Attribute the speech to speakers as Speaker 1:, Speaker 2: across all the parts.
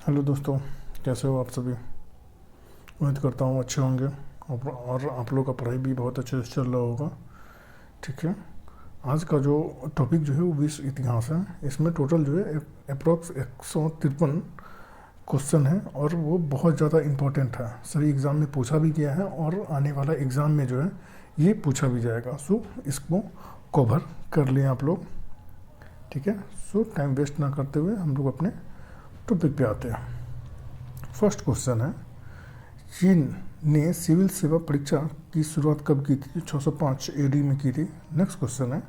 Speaker 1: Hello दोस्तों, कैसे हो आप सभी। उम्मीद करता हूँ अच्छे होंगे और आप लोग का पढ़ाई भी बहुत अच्छे से चल रहा होगा। ठीक है। आज का जो टॉपिक जो है वो विश्व इतिहास है। इसमें टोटल जो है अप्रोक्स 153 क्वेश्चन है और वो बहुत ज़्यादा इम्पोर्टेंट है। सभी एग्ज़ाम में पूछा भी गया है और आने वाला एग्ज़ाम में जो है ये पूछा भी जाएगा। सो इसको कवर कर लें आप लोग। ठीक है। सो टाइम वेस्ट ना करते हुए हम लोग अपने टॉपिक पे आते हैं। फर्स्ट क्वेश्चन है, चीन ने सिविल सेवा परीक्षा की शुरुआत कब की थी? 605 एडी में की थी। नेक्स्ट क्वेश्चन है,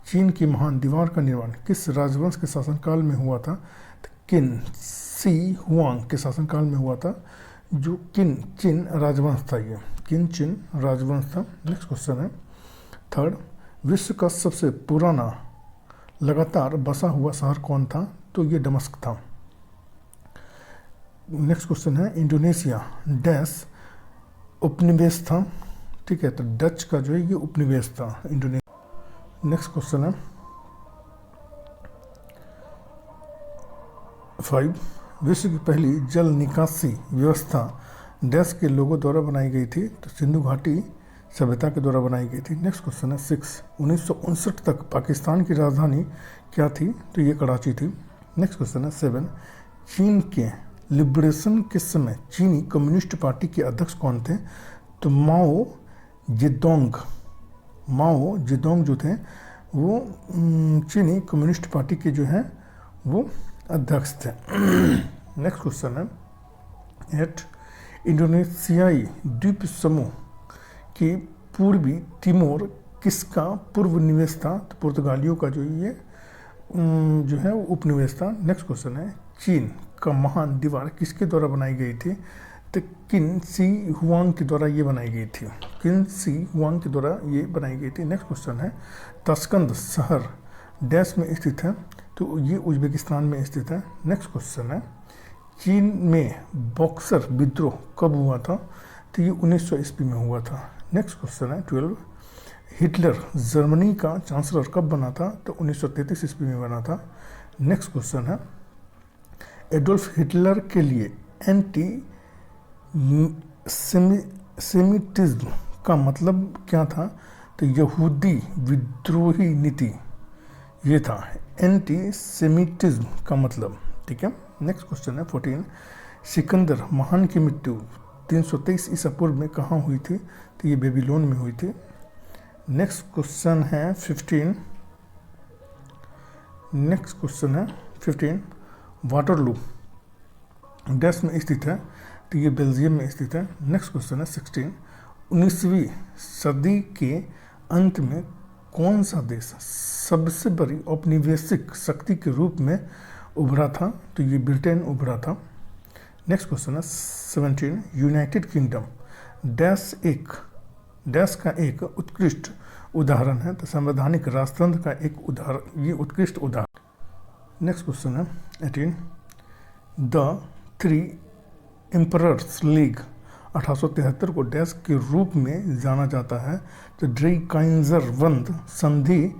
Speaker 1: चीन की महान दीवार का निर्माण किस राजवंश के शासनकाल में हुआ था? तो किन सी हुआंग के शासनकाल में हुआ था। जो किन चिन राजवंश था, ये किन चिन राजवंश था। नेक्स्ट क्वेश्चन है, थर्ड, विश्व का सबसे पुराना लगातार बसा हुआ शहर कौन था? तो ये दमिश्क था। नेक्स्ट क्वेश्चन है, इंडोनेशिया डैश उपनिवेश था। ठीक है, तो डच का जो है ये उपनिवेश था इंडोनेशिया। नेक्स्ट क्वेश्चन है 5, विश्व की पहली जल निकासी व्यवस्था डैश के लोगों द्वारा बनाई गई थी? तो सिंधु घाटी सभ्यता के द्वारा बनाई गई थी। नेक्स्ट क्वेश्चन है 6, 1959 तक पाकिस्तान की राजधानी क्या थी? तो ये कराची थी। नेक्स्ट क्वेश्चन है 7, चीन के लिबरेशन के समय चीनी कम्युनिस्ट पार्टी के अध्यक्ष कौन थे? तो माओ जेडोंग जो थे वो चीनी कम्युनिस्ट पार्टी के जो हैं वो अध्यक्ष थे। नेक्स्ट क्वेश्चन है 8, इंडोनेशियाई द्वीप समूह की पूर्वी तिमोर किसका पूर्व निवेश था? तो पुर्तगालियों का जो ये जो है वो उपनिवेश था। नेक्स्ट क्वेश्चन है, चीन का महान दीवार किसके द्वारा बनाई गई थी? तो किन सी हुआंग के द्वारा ये बनाई गई थी। किन सी हुआंग के द्वारा ये बनाई गई थी। नेक्स्ट क्वेश्चन है, ताशकंद शहर डैश में स्थित है? तो ये उज्बेकिस्तान में स्थित है। नेक्स्ट क्वेश्चन है, चीन में बॉक्सर विद्रोह कब हुआ था? तो ये 1900 ईस्वी में हुआ था। नेक्स्ट क्वेश्चन है 12, हिटलर जर्मनी का चांसलर कब बना था? तो 1933 ईस्वी में बना था। नेक्स्ट क्वेश्चन है, एडोल्फ हिटलर के लिए एंटी सेमिटिज्म का मतलब क्या था? तो यहूदी विद्रोही नीति ये था एंटी सेमिटिज्म का मतलब। ठीक है। नेक्स्ट क्वेश्चन है 14, सिकंदर महान की मृत्यु 323 ईसा पूर्व में कहाँ हुई थी? तो ये बेबीलोन में हुई थी। नेक्स्ट क्वेश्चन है 15, वाटरलू डैश में स्थित है? तो ये बेल्जियम में स्थित है। नेक्स्ट क्वेश्चन है 16, 19वीं सदी के अंत में कौन सा देश सबसे बड़ी औपनिवेशिक शक्ति के रूप में उभरा था? तो ये ब्रिटेन उभरा था। नेक्स्ट क्वेश्चन है 17, यूनाइटेड किंगडम डैश का एक उत्कृष्ट उदाहरण है? तो संवैधानिक राजतंत्र का एक उदाहरण, ये उत्कृष्ट उदाहरण। नेक्स्ट क्वेश्चन है 18, द थ्री एम्परर्स लीग 1873 को डैश के रूप में जाना जाता है? तो ड्रेकाइंजरबंद संधि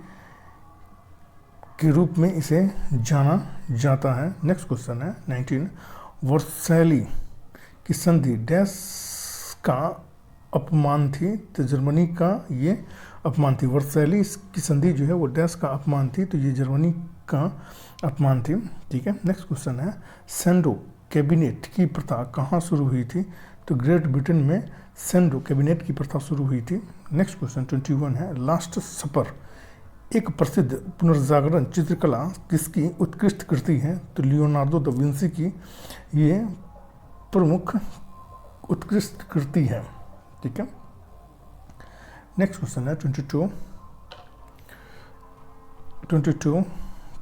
Speaker 1: के रूप में इसे जाना जाता है। नेक्स्ट क्वेश्चन है 19, वर्सैली की संधि डैश का अपमान थी? तो जर्मनी का ये अपमान थी। वर्सैली की संधि जो है वो डैश का अपमान थी? तो ये जर्मनी का अपमान थी। ठीक है। नेक्स्ट क्वेश्चन है, सेंडो कैबिनेट की प्रथा कहाँ शुरू हुई थी? तो ग्रेट ब्रिटेन में सेंडो कैबिनेट की प्रथा शुरू हुई थी। नेक्स्ट क्वेश्चन 21 है, लास्ट सपर एक प्रसिद्ध पुनर्जागरण चित्रकला किसकी उत्कृष्ट कृति है? तो लियोनार्डो दा विंसी की ये प्रमुख उत्कृष्ट कृति है। ठीक है। नेक्स्ट क्वेश्चन है 22,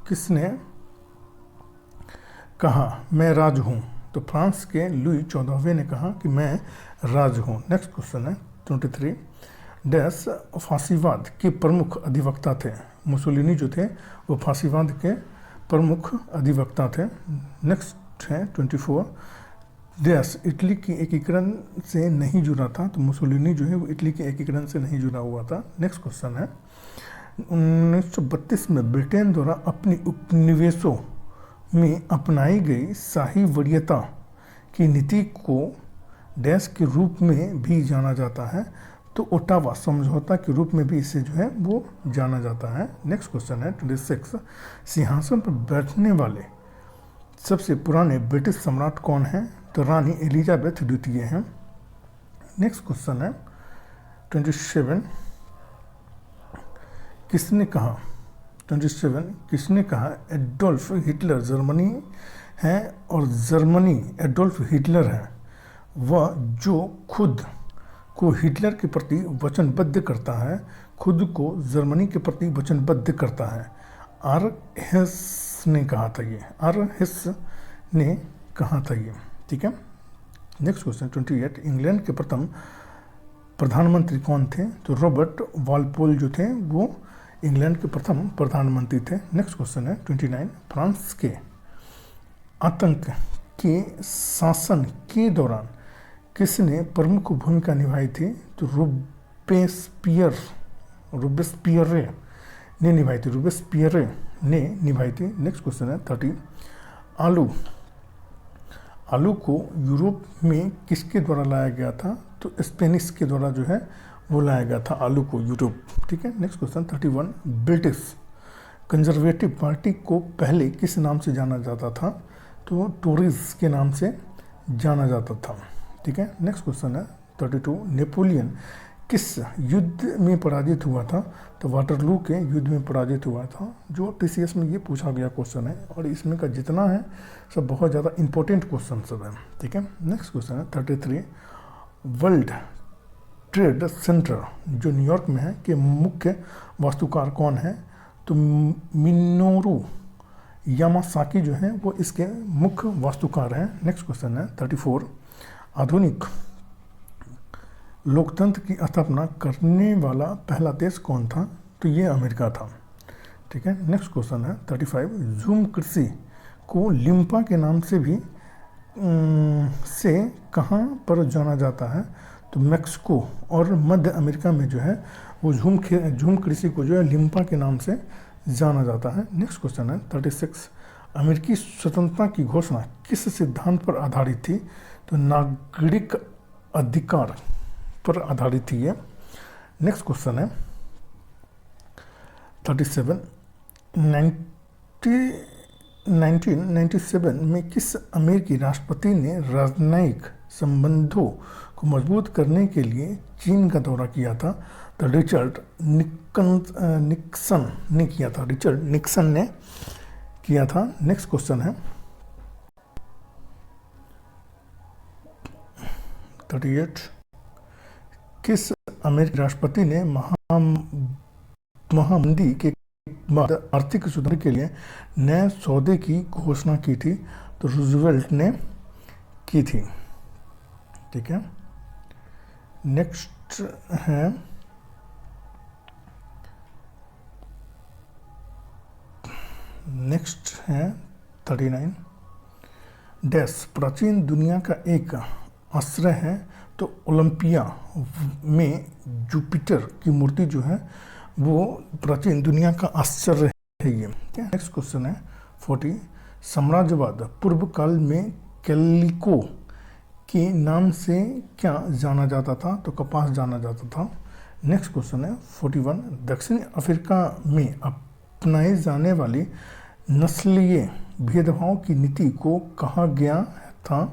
Speaker 1: किसने कहा मैं राज हूँ? तो फ्रांस के लुई 14वें ने कहा कि मैं राज हूँ। नेक्स्ट क्वेश्चन है 23, डैश फांसीवाद के प्रमुख अधिवक्ता थे? मुसोलिनी जो थे वो फांसीवाद के प्रमुख अधिवक्ता थे। नेक्स्ट है 24, डैश इटली की एकीकरण से नहीं जुड़ा था? तो मुसोलिनी जो है वो इटली के एकीकरण से नहीं जुड़ा हुआ था। नेक्स्ट क्वेश्चन है 1932 में ब्रिटेन द्वारा अपनी उपनिवेशों में अपनाई गई शाही वरीयता की नीति को डैश के रूप में भी जाना जाता है, तो ओटावा समझौता के रूप में भी इसे जो है वो जाना जाता है। नेक्स्ट क्वेश्चन है 26, सिंहासन पर बैठने वाले सबसे पुराने ब्रिटिश सम्राट कौन हैं? तो रानी एलिजाबेथ द्वितीय हैं। नेक्स्ट क्वेश्चन है 27, किसने कहा 27 किसने कहा एडोल्फ हिटलर जर्मनी है और जर्मनी एडोल्फ हिटलर है, वह जो खुद को हिटलर के प्रति वचनबद्ध करता है, खुद को जर्मनी के प्रति वचनबद्ध करता है। आर हेस ने कहा था ये, आर हेस ने कहा था ये, ठीक है। नेक्स्ट क्वेश्चन 28, इंग्लैंड के प्रथम प्रधानमंत्री कौन थे? तो रॉबर्ट वालपोल जो थे वो इंग्लैंड के प्रथम प्रधानमंत्री थे। नेक्स्ट क्वेश्चन है 29, फ्रांस के आतंक के शासन के दौरान किसने प्रमुख भूमिका निभाई थी? तो रोबेस्पियरे ने निभाई थी, रोबेस्पियरे ने निभाई थी। नेक्स्ट क्वेश्चन है 30, आलू को यूरोप में किसके द्वारा लाया गया था? तो स्पेनिश के द्वारा जो है वो लाया गया था आलू को यूरोप, ठीक है। Next question 31, British conservative party को पहले किस नाम से जाना जाता था? तो टोरीज के नाम से जाना जाता था, ठीक है। नेक्स्ट क्वेश्चन है 32, नेपोलियन किस युद्ध में पराजित हुआ था? तो वाटरलू के युद्ध में पराजित हुआ था, जो टीसीएस में ये पूछा गया क्वेश्चन है और इसमें का जितना है सब बहुत ज़्यादा इंपॉर्टेंट क्वेश्चन सब है, ठीक है। नेक्स्ट क्वेश्चन है 33, वर्ल्ड ट्रेड सेंटर जो न्यूयॉर्क में है के मुख्य वास्तुकार कौन है? तो मिनोरू यामासाकी जो है वो इसके मुख्य वास्तुकार हैं। नेक्स्ट क्वेश्चन है 34, आधुनिक लोकतंत्र की स्थापना करने वाला पहला देश कौन था? तो ये अमेरिका था, ठीक है। नेक्स्ट क्वेश्चन है 35, झूम कृषि को लिम्पा के नाम से भी से कहाँ पर जाना जाता है? तो मैक्सिको और मध्य अमेरिका में जो है वो झूम कृषि को जो है लिम्पा के नाम से जाना जाता है। नेक्स्ट क्वेश्चन है 36, अमेरिकी स्वतंत्रता की घोषणा किस सिद्धांत पर आधारित थी? तो नागरिक अधिकार पर आधारित थी ये। नेक्स्ट क्वेश्चन है 37, 1997 में किस अमेरिकी राष्ट्रपति ने राजनयिक संबंधों को मजबूत करने के लिए चीन का दौरा किया था? तो रिचर्ड निक्सन ने किया था, रिचर्ड निक्सन ने किया था। नेक्स्ट क्वेश्चन है 38, किस अमेरिकी राष्ट्रपति ने महामंदी के बाद आर्थिक सुधार के लिए नए सौदे की घोषणा की थी? तो रूजवेल्ट ने की थी, ठीक है। नेक्स्ट है 39, डैश प्राचीन दुनिया का एक आश्रय है? तो ओलंपिया में जुपिटर की मूर्ति जो है वो प्राचीन दुनिया का आश्चर्य है ये। नेक्स्ट क्वेश्चन है 40, साम्राज्यवाद पूर्व काल में कैलिको के नाम से क्या जाना जाता था? तो कपास जाना जाता था। नेक्स्ट क्वेश्चन है 41, दक्षिण अफ्रीका में अपनाए जाने वाली नस्लीय भेदभाव की नीति को कहा गया था?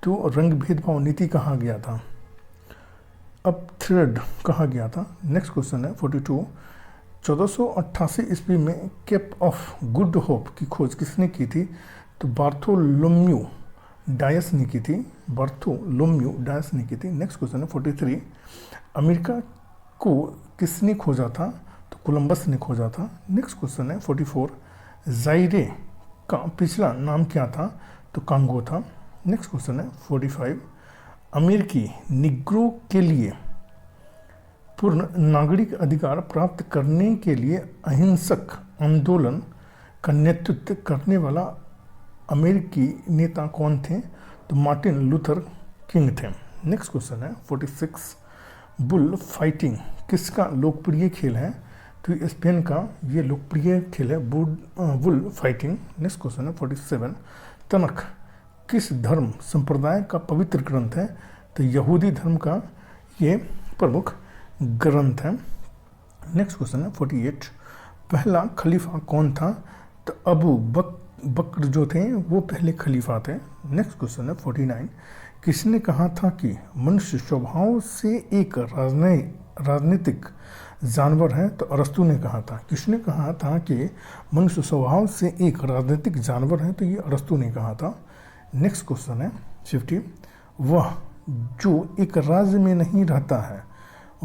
Speaker 1: तो रंग भेदभाव नीति कहा गया था, अब थ्रेड कहा गया था। नेक्स्ट क्वेश्चन है 42, 1488 ईस्वी में केप ऑफ गुड होप की खोज किसने की थी? तो बार्थोलोम्यू डायस ने की थी, बार्थोलोम्यू डायस ने की थी। नेक्स्ट क्वेश्चन है 43, अमेरिका को किसने खोजा था? तो कोलंबस ने खोजा था। नेक्स्ट क्वेश्चन है 44, जायरे का पिछला नाम क्या था? तो कांगो था। नेक्स्ट क्वेश्चन है 45, अमेरिकी निग्रो के लिए पूर्ण नागरिक अधिकार प्राप्त करने के लिए अहिंसक आंदोलन का नेतृत्व करने वाला अमेरिकी नेता कौन थे? तो मार्टिन लूथर किंग थे। नेक्स्ट क्वेश्चन है 46, बुल फाइटिंग किसका लोकप्रिय खेल है? तो ये स्पेन का ये लोकप्रिय खेल है बुल फाइटिंग। नेक्स्ट क्वेश्चन है 47, तनख किस धर्म संप्रदाय का पवित्र ग्रंथ है? तो यहूदी धर्म का ये प्रमुख ग्रंथ है। नेक्स्ट क्वेश्चन है 48, पहला खलीफा कौन था? तो अबू बकर जो थे वो पहले खलीफा थे। नेक्स्ट क्वेश्चन है 49, किसने कहा था कि मनुष्य स्वभाव से एक राजनीतिक जानवर है? तो अरस्तु ने कहा था। किसने कहा था कि मनुष्य स्वभाव से एक राजनीतिक जानवर है? तो ये अरस्तु ने कहा था। नेक्स्ट क्वेश्चन है 50, वह जो एक राज्य में नहीं रहता है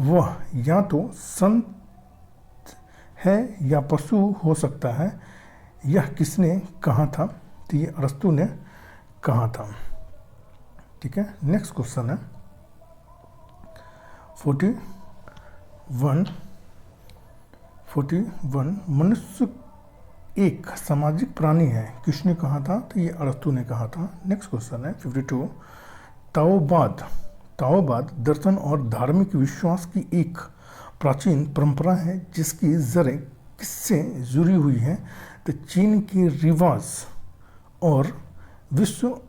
Speaker 1: वह या तो संत है या पशु हो सकता है, यह किसने कहा था? तो ये अरस्तु ने कहा था। ठीक है। नेक्स्ट क्वेश्चन है 41, मनुष्य एक सामाजिक प्राणी है, किसने कहा था? तो ये अरस्तु ने कहा था। नेक्स्ट क्वेश्चन है 52, ताओवाद दर्शन और धार्मिक विश्वास की एक प्राचीन परंपरा है जिसकी जड़ें किससे जुड़ी हुई हैं? तो चीन के रिवाज और विश्व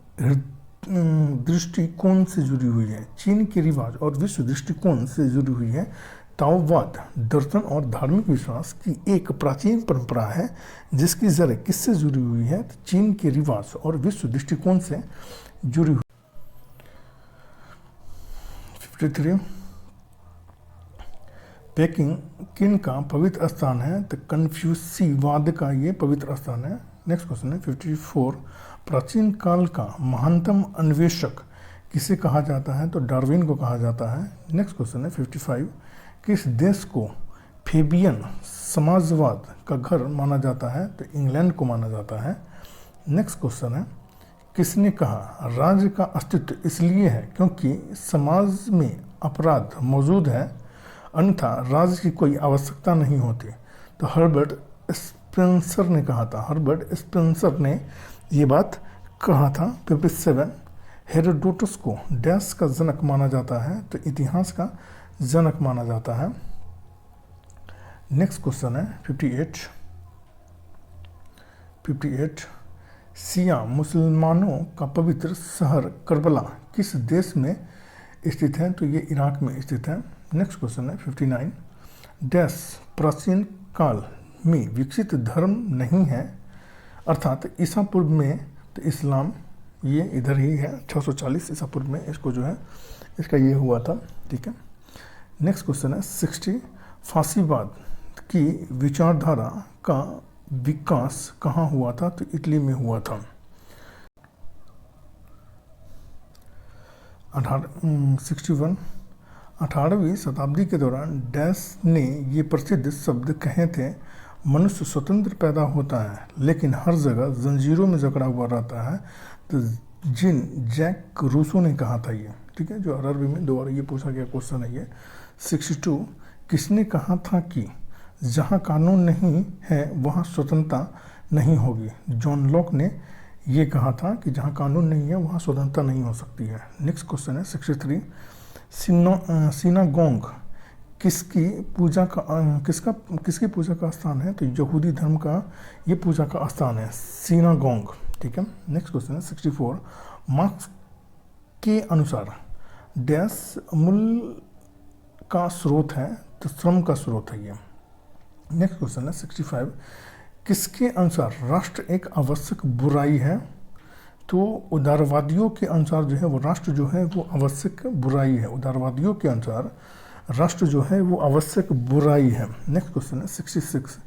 Speaker 1: दृष्टिकोण से जुड़ी हुई है। चीन के रिवाज और विश्व दृष्टिकोण से जुड़ी हुई है। ताओवाद दर्शन और धार्मिक विश्वास की एक प्राचीन परंपरा है जिसकी जड़ें किससे जुड़ी हुई है? तो चीन के रिवाज और विश्व दृष्टिकोण से जुड़ी हुई। 53, पेकिंग किन का पवित्र स्थान है? तो कन्फ्यूसीवाद का ये पवित्र स्थान है। नेक्स्ट क्वेश्चन है 54, प्राचीन काल का महानतम अन्वेषक किसे कहा जाता है? तो डार्विन को कहा जाता है। नेक्स्ट क्वेश्चन है 55, किस देश को फेबियन समाजवाद का घर माना जाता है? तो इंग्लैंड को माना जाता है। नेक्स्ट क्वेश्चन है, किसने कहा राज्य का अस्तित्व इसलिए है क्योंकि समाज में अपराध मौजूद है, अन्यथा राज्य की कोई आवश्यकता नहीं होती? तो हर्बर्ट स्पेंसर ने कहा था। हर्बर्ट स्पेंसर ने ये बात कहा था। 57, हेरोडोटस को डैश का जनक माना जाता है? तो इतिहास का जनक माना जाता है। नेक्स्ट क्वेश्चन है 58, शिया मुसलमानों का पवित्र शहर करबला किस देश में स्थित है? तो ये इराक में स्थित है। नेक्स्ट क्वेश्चन है 59, डैश प्राचीन काल में विकसित धर्म नहीं है, अर्थात ईसा पूर्व में? तो इस्लाम ये इधर ही है, 640 ईसा पूर्व में इसको जो है इसका ये हुआ था। ठीक है। नेक्स्ट क्वेश्चन है 60, फासीवाद की विचारधारा का विकास कहाँ हुआ था? तो इटली में हुआ था। 61, 18वीं शताब्दी के दौरान डैश ने ये प्रसिद्ध शब्द कहे थे, मनुष्य स्वतंत्र पैदा होता है लेकिन हर जगह जंजीरों में जकड़ा हुआ रहता है। तो जैक रूसो ने कहा था ये। ठीक है, जो अरबी में दोबारा ये पूछा गया क्वेश्चन है ये। 62, किसने कहा था कि जहाँ कानून नहीं है वहाँ स्वतंत्रता नहीं होगी? जॉन लॉक ने ये कहा था कि जहाँ कानून नहीं है वहाँ स्वतंत्रता नहीं हो सकती है। नेक्स्ट क्वेश्चन है 63, सिनागोग किसकी पूजा का स्थान है? तो यहूदी धर्म का ये पूजा का स्थान है सिनागोग। ठीक है। नेक्स्ट क्वेश्चन है 64, मार्क्स के अनुसार डैश मूल का स्रोत है? तो श्रम का स्रोत है ये। नेक्स्ट क्वेश्चन है 65, किसके अनुसार राष्ट्र एक आवश्यक बुराई है? तो उदारवादियों के अनुसार जो है वो राष्ट्र जो है वो आवश्यक बुराई है। उदारवादियों के अनुसार राष्ट्र जो है वो आवश्यक बुराई है। नेक्स्ट क्वेश्चन है 66,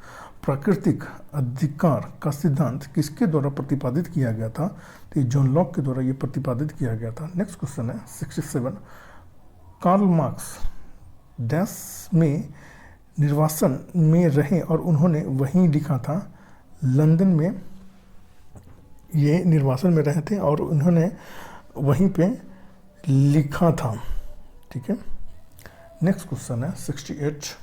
Speaker 1: प्राकृतिक अधिकार का सिद्धांत किसके द्वारा प्रतिपादित किया गया था? तो ये जॉन लॉक के द्वारा ये प्रतिपादित किया गया था। नेक्स्ट क्वेश्चन है 67, कार्ल मार्क्स डैश में निर्वासन में रहे और उन्होंने वहीं लिखा था, लंदन में ये निर्वासन में रहे थे और उन्होंने वहीं पे लिखा था। ठीक है। नेक्स्ट क्वेश्चन है 68,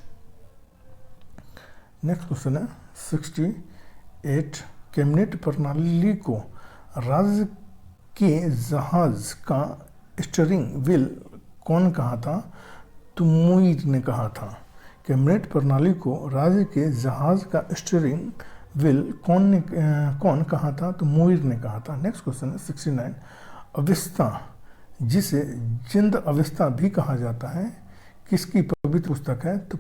Speaker 1: कैबिनेट प्रणाली को राज्य के जहाज का स्टीयरिंग व्हील कौन कहा था? तो मुइर ने कहा था। कैबिनेट प्रणाली को राज्य के जहाज का स्टीयरिंग व्हील कौन कहा था? तो मुइर ने कहा था। नेक्स्ट क्वेश्चन है 69। अविस्ता, जिसे जिंद अविस्ता भी कहा जाता है, किसकी पवित्र पुस्तक है? तो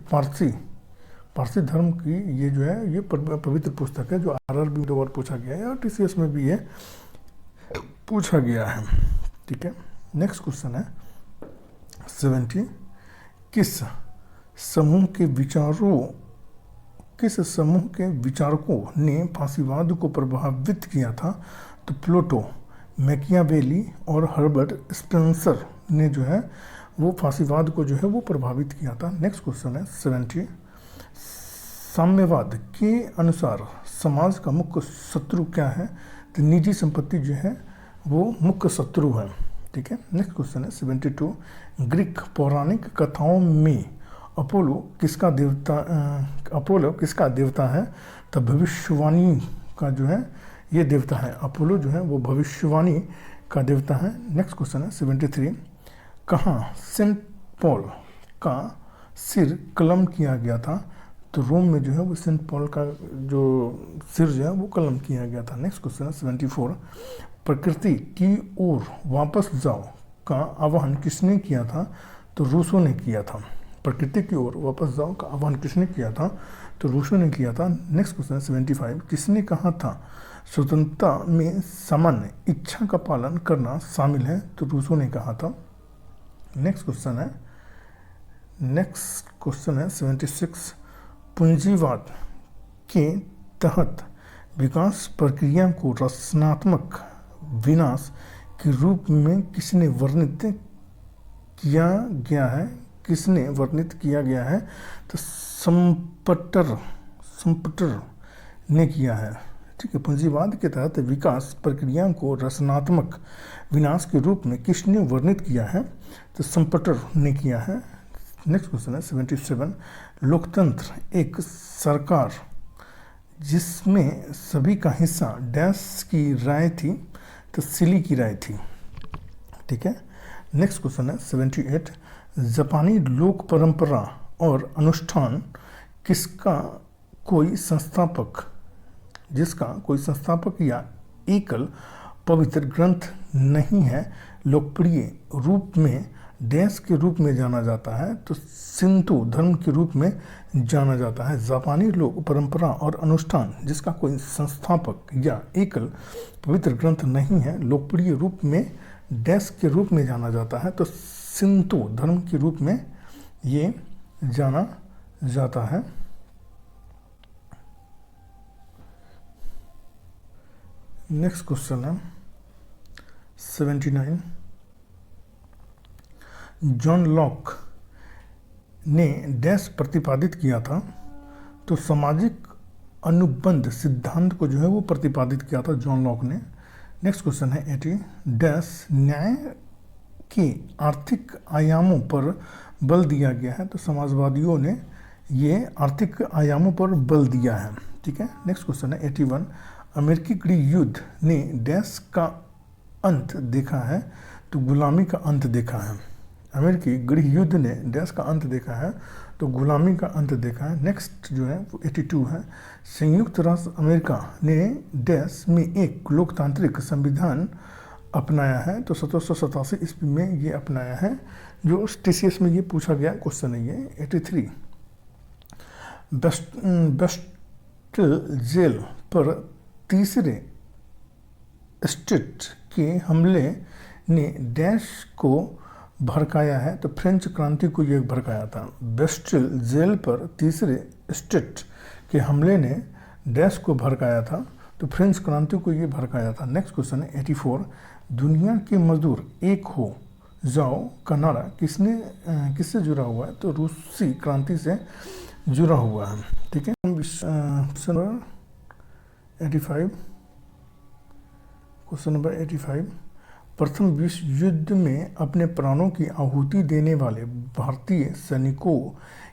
Speaker 1: पारसी धर्म की ये जो है ये पवित्र पुस्तक है, जो आरआरबी में 2 बार पूछा गया है और टीसीएस में भी ये पूछा गया है। ठीक है। नेक्स्ट क्वेश्चन है 70। किस समूह के विचारकों ने फांसीवाद को प्रभावित किया था? तो प्लेटो, मैकियावेली और हर्बर्ट स्पेंसर ने जो है वो फांसीवाद को जो है वो प्रभावित किया था। नेक्स्ट क्वेश्चन है 70। साम्यवाद के अनुसार समाज का मुख्य शत्रु क्या है? तो निजी संपत्ति जो है वो मुख्य शत्रु है। ठीक है। नेक्स्ट क्वेश्चन है 72। ग्रीक पौराणिक कथाओं में अपोलो किसका देवता है? तो भविष्यवाणी का जो है ये देवता है। अपोलो जो है वो भविष्यवाणी का देवता है। नेक्स्ट क्वेश्चन है 73। कहाँ सेंट पॉल का सिर कलम किया गया था? तो रोम में जो है वो सेंट पॉल का जो सिर जो है वो कलम किया गया था। नेक्स्ट क्वेश्चन है 74। प्रकृति की ओर वापस जाओ का आह्वान किसने किया था? तो रूसो ने किया था। प्रकृति की ओर वापस जाओ का आह्वान किसने किया था? तो रूसो ने किया था। नेक्स्ट क्वेश्चन है 75। किसने कहा था स्वतंत्रता में सामान्य इच्छा का पालन करना शामिल है? तो रूसो ने कहा था। नेक्स्ट क्वेश्चन है 76। पूंजीवाद के तहत विकास प्रक्रिया को रचनात्मक विनाश के रूप में किसने वर्णित किया गया है? तो संपटर ने किया है। ठीक है। पूंजीवाद के तहत विकास प्रक्रिया को रचनात्मक विनाश के रूप में किसने वर्णित किया है? तो संपटर ने किया है। नेक्स्ट क्वेश्चन है 77। लोकतंत्र एक सरकार जिसमें सभी का हिस्सा डैश की राय थी? तो सिली की राय थी। ठीक है। नेक्स्ट क्वेश्चन है 78। जापानी लोक परंपरा और अनुष्ठान जिसका कोई संस्थापक या एकल पवित्र ग्रंथ नहीं है, लोकप्रिय रूप में डैश के रूप में जाना जाता है? तो सिंधु धर्म के रूप में जाना जाता है। जापानी लोक परंपरा और अनुष्ठान जिसका कोई संस्थापक या एकल पवित्र ग्रंथ नहीं है, लोकप्रिय रूप में डैश के रूप में जाना जाता है? तो सिंधु धर्म के रूप में ये जाना जाता है। नेक्स्ट क्वेश्चन है 79। जॉन लॉक ने डैश प्रतिपादित किया था? तो सामाजिक अनुबंध सिद्धांत को जो है वो प्रतिपादित किया था जॉन लॉक ने। नेक्स्ट क्वेश्चन है 80। डैश न्याय के आर्थिक आयामों पर बल दिया गया है? तो समाजवादियों ने ये आर्थिक आयामों पर बल दिया है। ठीक है। नेक्स्ट क्वेश्चन है 81। अमेरिकी गृह युद्ध ने डैश का अंत देखा है? तो गुलामी का अंत देखा है। अमेरिकी गृह युद्ध ने डैश का अंत देखा है? तो गुलामी का अंत देखा है। नेक्स्ट जो है वो 82 है। संयुक्त राष्ट्र अमेरिका ने डैश में एक लोकतांत्रिक संविधान अपनाया है? तो 1787 ईस्वी में ये अपनाया है, जो टीसीएस में ये पूछा गया क्वेश्चन है ये। 83। बेस्टिल जेल पर तीसरे स्टेट के हमले ने डैश को भड़काया है? तो फ्रेंच क्रांति को ये भड़काया था। बेस्टिल जेल पर तीसरे स्टेट के हमले ने डैश को भड़काया था? तो फ्रेंच क्रांति को ये भड़काया था। नेक्स्ट क्वेश्चन है 84। दुनिया के मजदूर एक हो जाओ का नारा किससे जुड़ा हुआ है? तो रूसी क्रांति से जुड़ा हुआ है। ठीक है। Question number 85। प्रथम विश्व युद्ध में अपने प्राणों की आहुति देने वाले भारतीय सैनिकों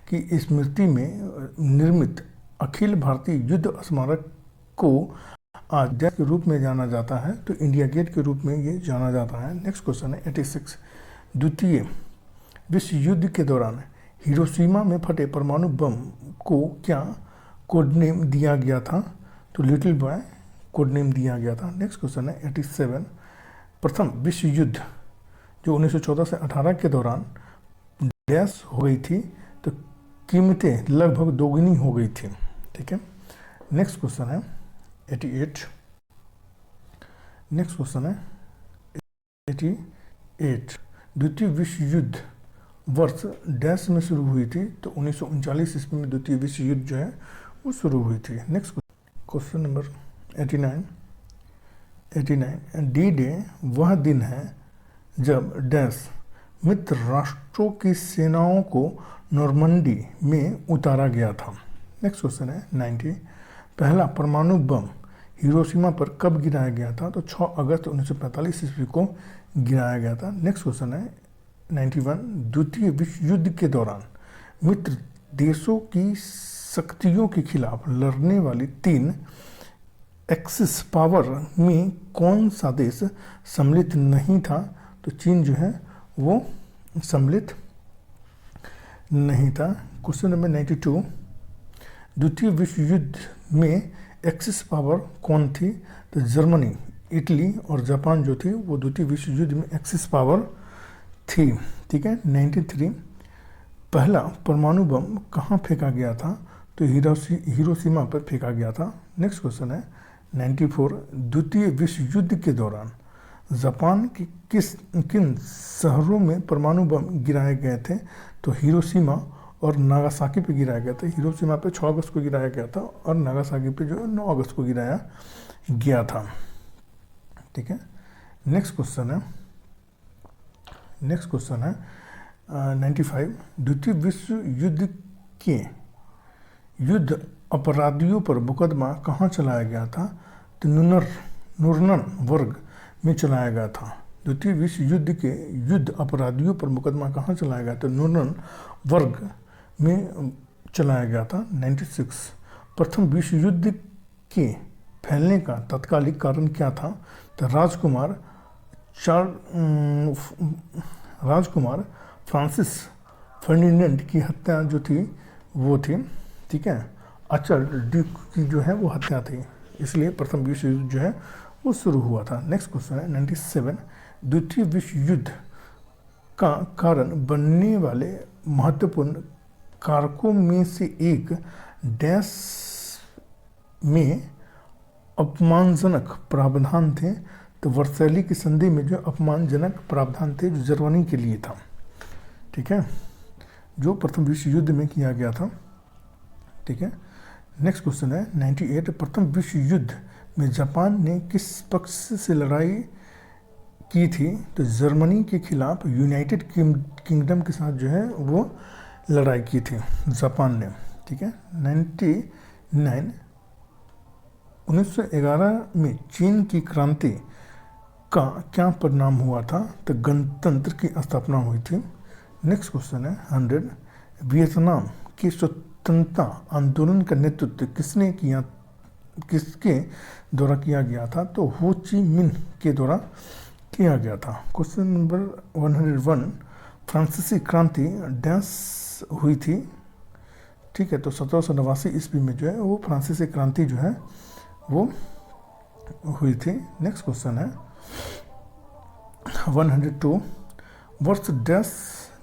Speaker 1: की स्मृति में निर्मित अखिल भारतीय युद्ध स्मारक को आज डैश के रूप में जाना जाता है? तो इंडिया गेट के रूप में ये जाना जाता है। नेक्स्ट क्वेश्चन है 86। द्वितीय विश्व युद्ध के दौरान हिरोशिमा में फटे परमाणु बम को क्या कोड नेम दिया गया था? तो लिटिल बॉय कोड नेम दिया गया था। नेक्स्ट क्वेश्चन है 87, प्रथम विश्व युद्ध जो 1914 से 18 के दौरान डैश हो गई थी, तो कीमतें लगभग दोगुनी हो गई थी। ठीक है। नेक्स्ट क्वेश्चन है 88, नेक्स्ट क्वेश्चन है 88, द्वितीय विश्व युद्ध वर्ष डैश में शुरू हुई थी? तो 1939 ईस्वी में द्वितीय विश्व युद्ध जो है वो शुरू हुई थी। Next question number 89, D day वह दिन है जब डैश मित्र राष्ट्रों की सेनाओं को नॉर्मंडी में उतारा गया था। नेक्स्ट क्वेश्चन है 90, पहला परमाणु बम हिरोशिमा पर कब गिराया गया था? तो 6 अगस्त 1945 ईस्वी को गिराया गया था। नेक्स्ट क्वेश्चन है 91, द्वितीय विश्व युद्ध के दौरान मित्र देशों की शक्तियों के खिलाफ लड़ने वाली 3 एक्सिस पावर में कौन सा देश सम्मिलित नहीं था? तो चीन जो है वो सम्मिलित नहीं था। क्वेश्चन नंबर 92, द्वितीय विश्व युद्ध में एक्सिस पावर कौन थी? तो जर्मनी, इटली और जापान जो थी वो द्वितीय विश्व युद्ध में एक्सिस पावर थी। ठीक है। 93, पहला परमाणु बम कहाँ फेंका गया था? तो हिरोशिमा पर फेंका गया था। नेक्स्ट क्वेश्चन है 94, द्वितीय विश्व युद्ध के दौरान जापान के किन शहरों में परमाणु बम गिराए गए थे? तो हिरोशिमा और नागासाकी पे गिराया गया था। हिरोशिमा पे 6 अगस्त को गिराया गया था और नागासाकी पे जो है 9 अगस्त को गिराया गया था। ठीक है। नेक्स्ट क्वेश्चन है 95, द्वितीय विश्व युद्ध के युद्ध अपराधियों पर मुकदमा कहाँ चलाया गया था? तो नुरनन वर्ग में चलाया गया था। द्वितीय विश्व युद्ध के युद्ध अपराधियों पर मुकदमा कहाँ चलाया गया? तो नुरनन वर्ग में चलाया गया था। 96, प्रथम विश्व युद्ध के फैलने का तात्कालिक कारण क्या था? तो राजकुमार फ्रांसिस फर्डिनेंड की हत्या जो थी वो थी। ठीक है। आर्चर ड्यूक की जो है वो हत्या थी, इसलिए प्रथम विश्व युद्ध जो है वो शुरू हुआ था। नेक्स्ट क्वेश्चन है 97, द्वितीय विश्व युद्ध का कारण बनने वाले महत्वपूर्ण कारकों में से एक डैश में अपमानजनक प्रावधान थे? तो वर्सैली की संधि में जो अपमानजनक प्रावधान थे जो जर्मनी के लिए था। ठीक है, जो प्रथम विश्व युद्ध में किया गया था। ठीक है। नेक्स्ट क्वेश्चन है 98, प्रथम विश्व युद्ध में जापान ने किस पक्ष से लड़ाई की थी? तो जर्मनी के खिलाफ यूनाइटेड किंगडम के साथ जो है वो लड़ाई की थी जापान ने। ठीक है। 99, 1911 में चीन की क्रांति का क्या परिणाम हुआ था? तो गणतंत्र की स्थापना हुई थी। नेक्स्ट क्वेश्चन है 100, वियतनाम की स्वतंत्रता आंदोलन का नेतृत्व किसके द्वारा किया गया था? तो हो ची मिन के द्वारा किया गया था। क्वेश्चन नंबर 101, फ्रांसीसी क्रांति डैश हुई थी? ठीक है, तो 1789 ईस्वी में जो है वो फ्रांसीसी क्रांति जो है वो हुई थी। नेक्स्ट क्वेश्चन है 102, वर्ष डैश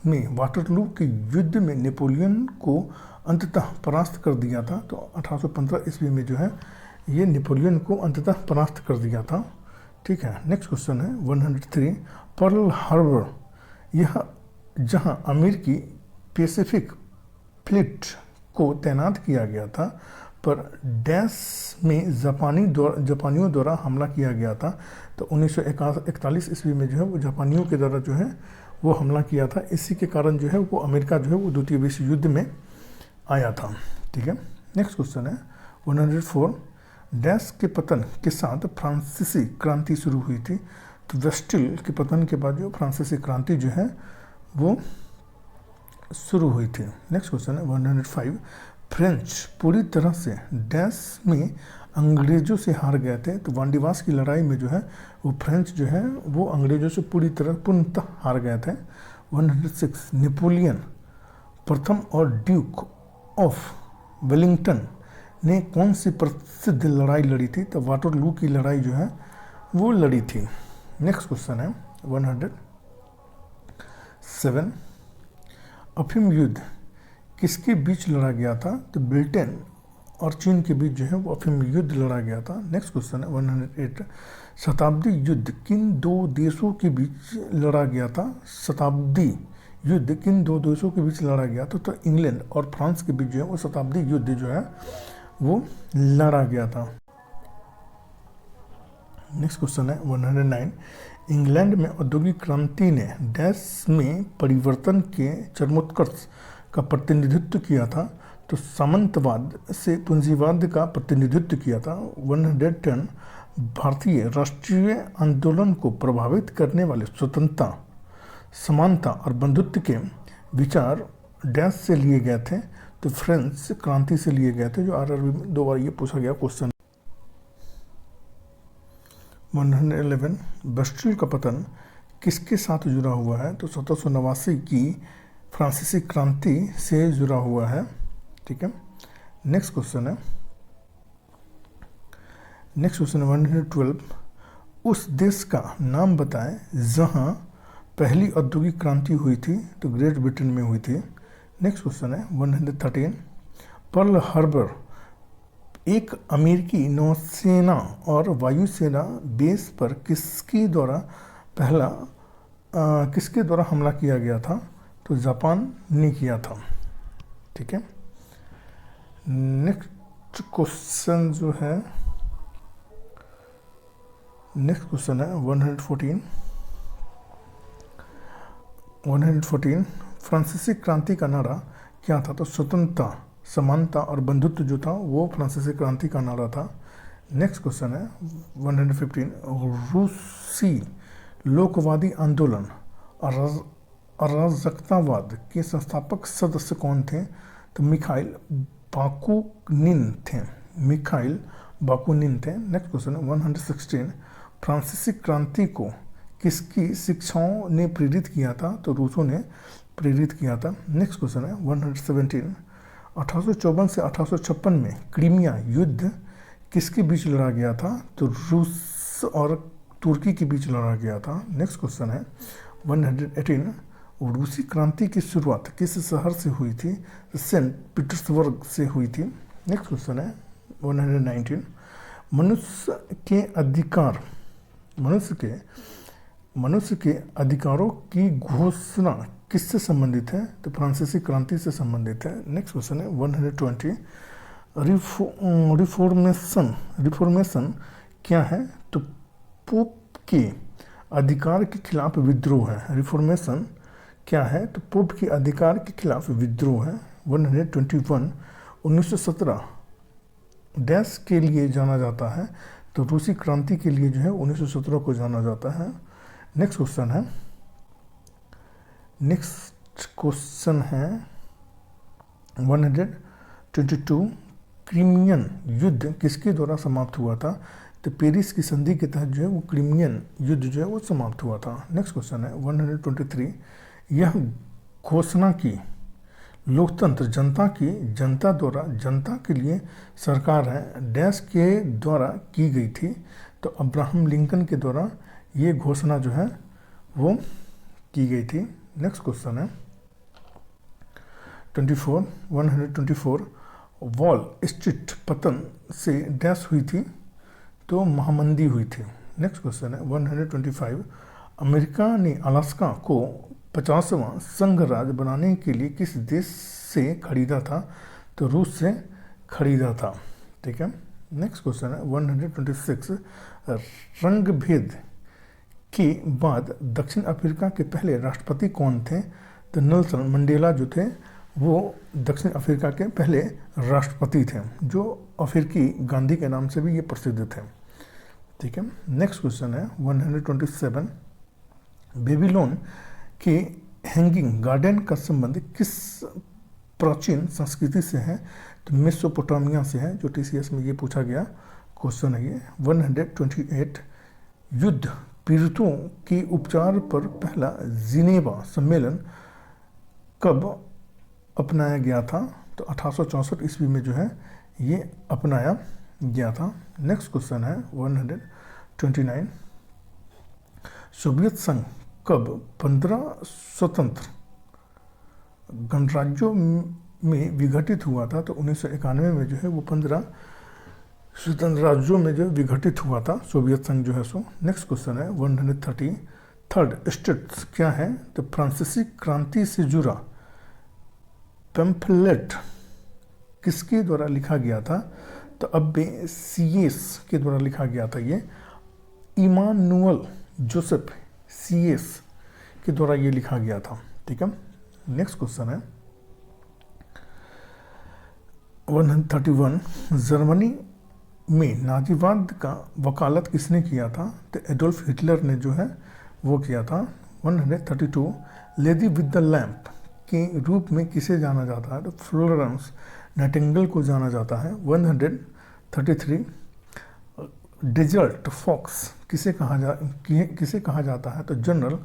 Speaker 1: में वाटरलू के युद्ध में नेपोलियन को अंततः परास्त कर दिया था? तो 1815 ईस्वी में जो है ये नेपोलियन को अंततः परास्त कर दिया था। ठीक है। नेक्स्ट क्वेश्चन है 103, पर्ल हार्बर यह जहां अमेरिकी पैसिफिक फ्लीट को तैनात किया गया था पर डैश में जापानियों द्वारा हमला किया गया था? तो 1941 ईस्वी में जो है वो जापानियों के द्वारा जो है वो हमला किया था। इसी के कारण जो है वो अमेरिका जो है वो द्वितीय विश्व युद्ध में आया था। ठीक है। नेक्स्ट क्वेश्चन है 104, डैश के पतन के साथ फ्रांसीसी क्रांति शुरू हुई थी? तो वेस्टिल के पतन के बाद जो फ्रांसीसी क्रांति जो है वो शुरू हुई थी। नेक्स्ट क्वेश्चन है 105, फ्रेंच पूरी तरह से डैश में अंग्रेजों से हार गए थे? तो वांडीवास की लड़ाई में जो है वो फ्रेंच जो है वो अंग्रेजों से पूर्णतः हार गए थे। 106, नेपोलियन प्रथम और ड्यूक ऑफ वेलिंगटन ने कौन सी प्रसिद्ध लड़ाई लड़ी थी? तो वाटरलू की लड़ाई जो है वो लड़ी थी। नेक्स्ट क्वेश्चन है 107, अफीम युद्ध किसके बीच लड़ा गया था? तो ब्रिटेन और चीन के बीच जो है वो अफीम युद्ध लड़ा गया था। नेक्स्ट क्वेश्चन है 108, शताब्दी युद्ध किन दो देशों के बीच लड़ा गया था? शताब्दी युद्ध किन दो देशों के बीच लड़ा गया था? तो इंग्लैंड और फ्रांस के बीच जो है वो शताब्दी युद्ध जो है वो लड़ा गया था। नेक्स्ट क्वेश्चन है 109, इंग्लैंड में औद्योगिक क्रांति ने डैश में परिवर्तन के चरमोत्कर्ष का प्रतिनिधित्व किया था? तो सामंतवाद से पूंजीवाद का प्रतिनिधित्व किया था। 110, भारतीय राष्ट्रीय आंदोलन को प्रभावित करने वाले स्वतंत्रता, समानता और बंधुत्व के विचार डैश से लिए गए थे? तो फ्रेंच क्रांति से लिए गए थे, जो आरआरबी में 2 बार ये पूछा गया क्वेश्चन। 111, बस्टिल का पतन किसके साथ जुड़ा हुआ है? तो 1789 की फ्रांसीसी क्रांति से जुड़ा हुआ है। ठीक है। नेक्स्ट क्वेश्चन है 112, उस देश का नाम बताएं जहां पहली औद्योगिक क्रांति हुई थी? तो ग्रेट ब्रिटेन में हुई थी। नेक्स्ट क्वेश्चन है 113, पर्ल हार्बर एक अमेरिकी नौसेना और वायुसेना बेस पर किसके द्वारा हमला किया गया था? तो जापान ने किया था। ठीक है। नेक्स्ट क्वेश्चन है 114, फ्रांसीसी क्रांति का नारा क्या था? तो स्वतंत्रता, समानता और बंधुत्व जो था वो फ्रांसीसी क्रांति का नारा था। नेक्स्ट क्वेश्चन है 115, रूसी लोकवादी आंदोलन अराजकतावाद के संस्थापक सदस्य कौन थे? तो मिखाइल बाकुनिन थे। नेक्स्ट क्वेश्चन है 116, फ्रांसीसी क्रांति को किसकी शिक्षाओं ने प्रेरित किया था? तो रूसों ने प्रेरित किया था। नेक्स्ट क्वेश्चन है 117, 1854 से 1856 में क्रीमिया युद्ध किसके बीच लड़ा गया था? तो रूस और तुर्की के बीच लड़ा गया था। नेक्स्ट क्वेश्चन है 118, रूसी क्रांति की शुरुआत किस शहर से हुई थी? सेंट पीटर्सबर्ग से हुई थी। नेक्स्ट क्वेश्चन है 119, मनुष्य के अधिकारों की घोषणा किससे संबंधित है? तो फ्रांसीसी क्रांति से संबंधित है। नेक्स्ट क्वेश्चन है 120, रिफॉर्मेशन क्या है? तो पोप के अधिकार के खिलाफ विद्रोह है। रिफॉर्मेशन क्या है? तो पोप के अधिकार के खिलाफ विद्रोह है। 121, 1917 डैश के लिए जाना जाता है? तो रूसी क्रांति के लिए जो है 1917 को जाना जाता है। नेक्स्ट क्वेश्चन है 122, क्रीमियन युद्ध किसके द्वारा समाप्त हुआ था? तो पेरिस की संधि के तहत जो है वो क्रीमियन युद्ध जो है वो समाप्त हुआ था। नेक्स्ट क्वेश्चन है 123, यह घोषणा की लोकतंत्र जनता द्वारा जनता के लिए सरकार है डैश के द्वारा की गई थी? तो अब्राहम लिंकन के द्वारा ये घोषणा जो है वो की गई थी। नेक्स्ट क्वेश्चन है 124, वॉल स्ट्रीट पतन से डैश हुई थी? तो महामंदी हुई थी। नेक्स्ट क्वेश्चन है 125, अमेरिका ने अलास्का को 50वां संघ राज्य बनाने के लिए किस देश से खरीदा था? तो रूस से खरीदा था। ठीक है। नेक्स्ट क्वेश्चन है 126, रंग भेद के बाद दक्षिण अफ्रीका के पहले राष्ट्रपति कौन थे? तो नेल्सन मंडेला जो थे वो दक्षिण अफ्रीका के पहले राष्ट्रपति थे, जो अफ्रीकी गांधी के नाम से भी ये प्रसिद्ध थे। ठीक है। नेक्स्ट क्वेश्चन है 127, बेबीलोन के हैंगिंग गार्डन का संबंध किस प्राचीन संस्कृति से है? तो मेसोपोटामिया से है, जो टीसीएस में ये पूछा गया क्वेश्चन है ये। 128, युद्ध पीड़ितों के उपचार पर पहला जिनेवा सम्मेलन कब अपनाया गया था? तो 1864 ईस्वी में जो है ये अपनाया गया था। नेक्स्ट क्वेश्चन है 129, सोवियत संघ कब 15 स्वतंत्र गणराज्यों में विघटित हुआ था? तो 1991 में जो है वो 15 स्वतंत्र राज्यों में जो विघटित हुआ था सोवियत संघ जो है सो। नेक्स्ट क्वेश्चन है 130, थर्ड स्टेट्स क्या है? तो फ्रांसीसी क्रांति से जुड़ा पैम्फलेट किसके द्वारा लिखा गया था? तो अब्बे सीएस के द्वारा लिखा गया था। ये इमानुअल जोसेफ सीएस के द्वारा ये लिखा गया था। ठीक है। नेक्स्ट क्वेश्चन है 131, जर्मनी में नाजीवाद का वकालत किसने किया था? तो एडोल्फ हिटलर ने जो है वो किया था। 132, लेडी विद द लैम्प के रूप में किसे जाना जाता है? तो फ्लोरेंस नाइटिंगेल को जाना जाता है। 133, डेजर्ट फॉक्स किसे कहा जाता है? तो जनरल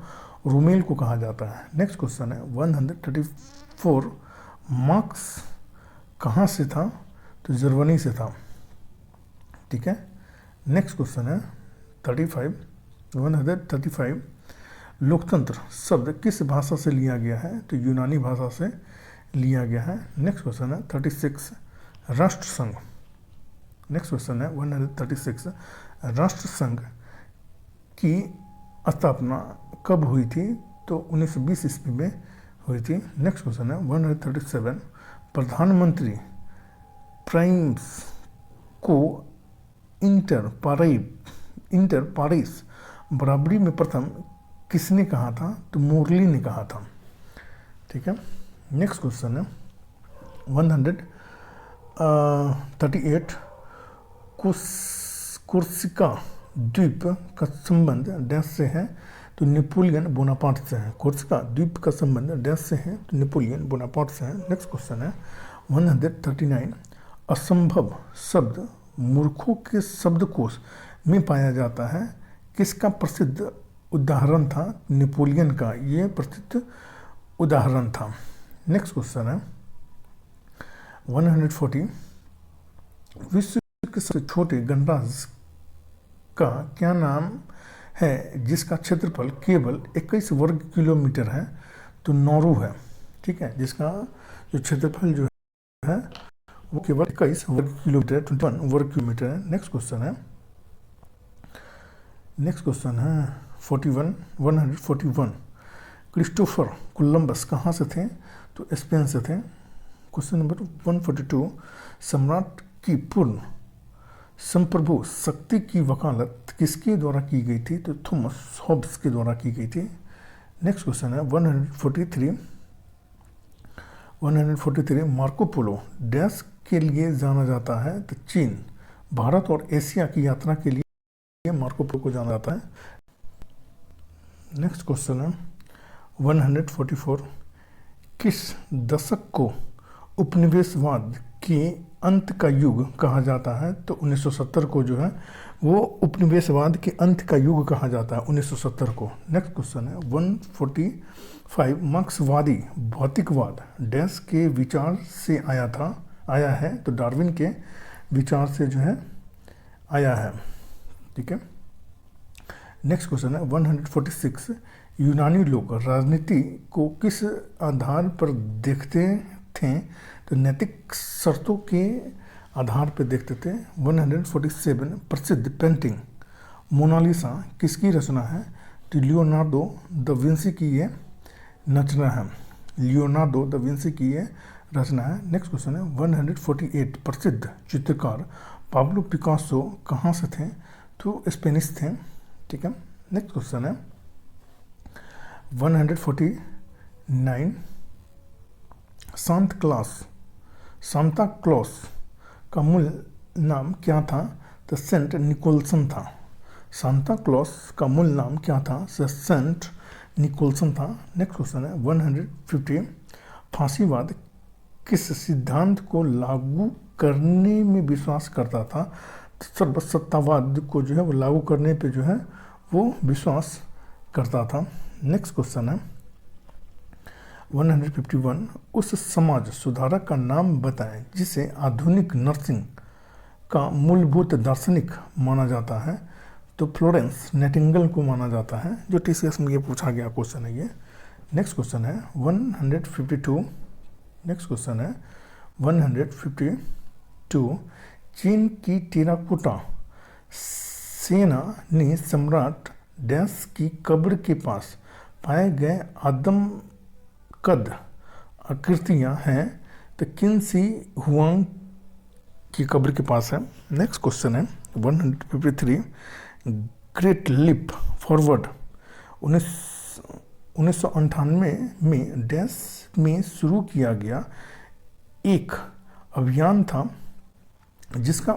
Speaker 1: रोमेल को कहा जाता है। नेक्स्ट क्वेश्चन है 134, मार्क्स कहाँ से था? तो जर्मनी से था। ठीक है। नेक्स्ट क्वेश्चन है 135, लोकतंत्र शब्द किस भाषा से लिया गया है? तो यूनानी भाषा से लिया गया है। नेक्स्ट क्वेश्चन है 36, राष्ट्रसंघ। नेक्स्ट क्वेश्चन है 136, राष्ट्रसंघ की स्थापना कब हुई थी? तो 1920 ईस्वी में हुई थी। नेक्स्ट क्वेश्चन है 137, प्रधानमंत्री प्राइम्स को इंटर पारिस बराबरी में प्रथम किसने कहा था? तो मोरली ने कहा था। ठीक है। नेक्स्ट क्वेश्चन है 138, कोर्सिका द्वीप का संबंध डैश से है? तो नेपोलियन बोनापार्ट से है। कोर्सिका द्वीप का संबंध डैश से है? तो नेपोलियन बोनापार्ट से है। नेक्स्ट क्वेश्चन है 139, असंभव शब्द मूर्खों के शब्दकोश में पाया जाता है? किसका प्रसिद्ध उदाहरण था? नेपोलियन का ये प्रसिद्ध उदाहरण था। नेक्स्ट क्वेश्चन है 140, विश्व के सबसे छोटे गणराज्य का क्या नाम है जिसका क्षेत्रफल केवल 21 वर्ग किलोमीटर है? तो नौरू है। ठीक है। जिसका जो क्षेत्रफल जो है वो केवल 21 वर्ग किलोमीटर 21 वर्ग किलोमीटर है। नेक्स्ट क्वेश्चन है 141, क्रिस्टोफर कोलंबस कहाँ से थे? तो स्पेन से थे। क्वेश्चन नंबर 142, सम्राट की पूर्ण संप्रभु शक्ति की वकालत किसके द्वारा की गई थी? तो थॉमस हॉब्स के द्वारा की गई थी। नेक्स्ट क्वेश्चन है 143, मार्को पोलो डैश के लिए जाना जाता है? तो चीन, भारत और एशिया की यात्रा के लिए मार्को पोलो को जाना जाता है। नेक्स्ट क्वेश्चन है 144, किस दशक को उपनिवेशवाद के अंत का युग कहा जाता है? तो 1970 को जो है वो उपनिवेशवाद के अंत का युग कहा जाता है 1970 को। नेक्स्ट क्वेश्चन है 145, मार्क्सवादी भौतिकवाद डैश के विचार से आया है? तो डार्विन के विचार से जो है आया है। ठीक है। नेक्स्ट क्वेश्चन है 146, यूनानी लोग राजनीति को किस आधार पर देखते थे? तो नैतिक शर्तों के आधार पर देखते थे। 147, प्रसिद्ध पेंटिंग मोनालिसा किसकी रचना है? तो लियोनार्डो दा विंसी की ये रचना है। लियोनार्डो दा विंसी की ये रचना है। नेक्स्ट क्वेश्चन है 148, प्रसिद्ध चित्रकार पाब्लो पिकासो कहाँ से थे? तो स्पेनिश थे। ठीक है। नेक्स्ट क्वेश्चन है 149, सांता क्लॉस का मूल नाम क्या था? तो सेंट निकोलसन था। सांता क्लॉस का मूल नाम क्या था? सेंट निकोलसन था। नेक्स्ट क्वेश्चन है 150, फांसीवाद किस सिद्धांत को लागू करने में विश्वास करता था? सर्वसत्तावाद को जो है वो लागू करने पे जो है वो विश्वास करता था। नेक्स्ट क्वेश्चन है 151 उस समाज सुधारक का नाम बताएं जिसे आधुनिक नर्सिंग का मूलभूत दार्शनिक माना जाता है। तो फ्लोरेंस नाइटिंगेल को माना जाता है, जो टीसीएस में ये पूछा गया क्वेश्चन है ये। नेक्स्ट क्वेश्चन है 152। नेक्स्ट क्वेश्चन है 152। चीन की टेराकोटा सेना ने सम्राट डैश की कब्र के पास पाए गए आदमकद आकृतियां हैं, तो किन सी हुआंग की कब्र के पास है। नेक्स्ट क्वेश्चन है 153। ग्रेट लीप फॉरवर्ड 1998 में डैश में शुरू किया गया एक अभियान था जिसका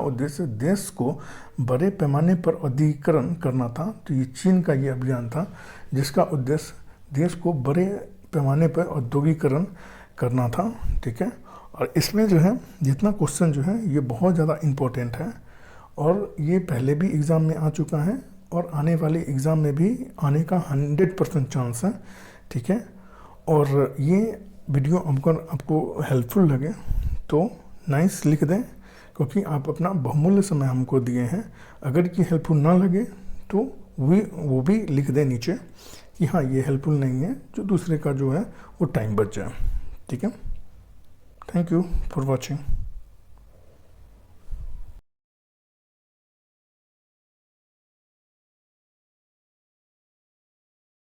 Speaker 1: उद्देश्य देश को बड़े पैमाने पर औद्योगिकरण करना था। तो ये चीन का ये अभियान था जिसका उद्देश्य देश को बड़े पैमाने पर औद्योगिकरण करना था, ठीक है। और इसमें जो है जितना क्वेश्चन जो है ये बहुत ज़्यादा इम्पोर्टेंट है और ये पहले भी एग्ज़ाम में आ चुका है और आने वाले एग्ज़ाम में भी आने का 100% चांस है, ठीक है। और ये वीडियो आपको हेल्पफुल लगे तो नाइस लिख दें, क्योंकि आप अपना बहुमूल्य समय हमको दिए हैं। अगर ये हेल्पफुल ना लगे तो वो भी लिख दें नीचे कि हाँ ये हेल्पफुल नहीं है, जो दूसरे का जो है वो टाइम बच जाए, ठीक है। Thank you for watching.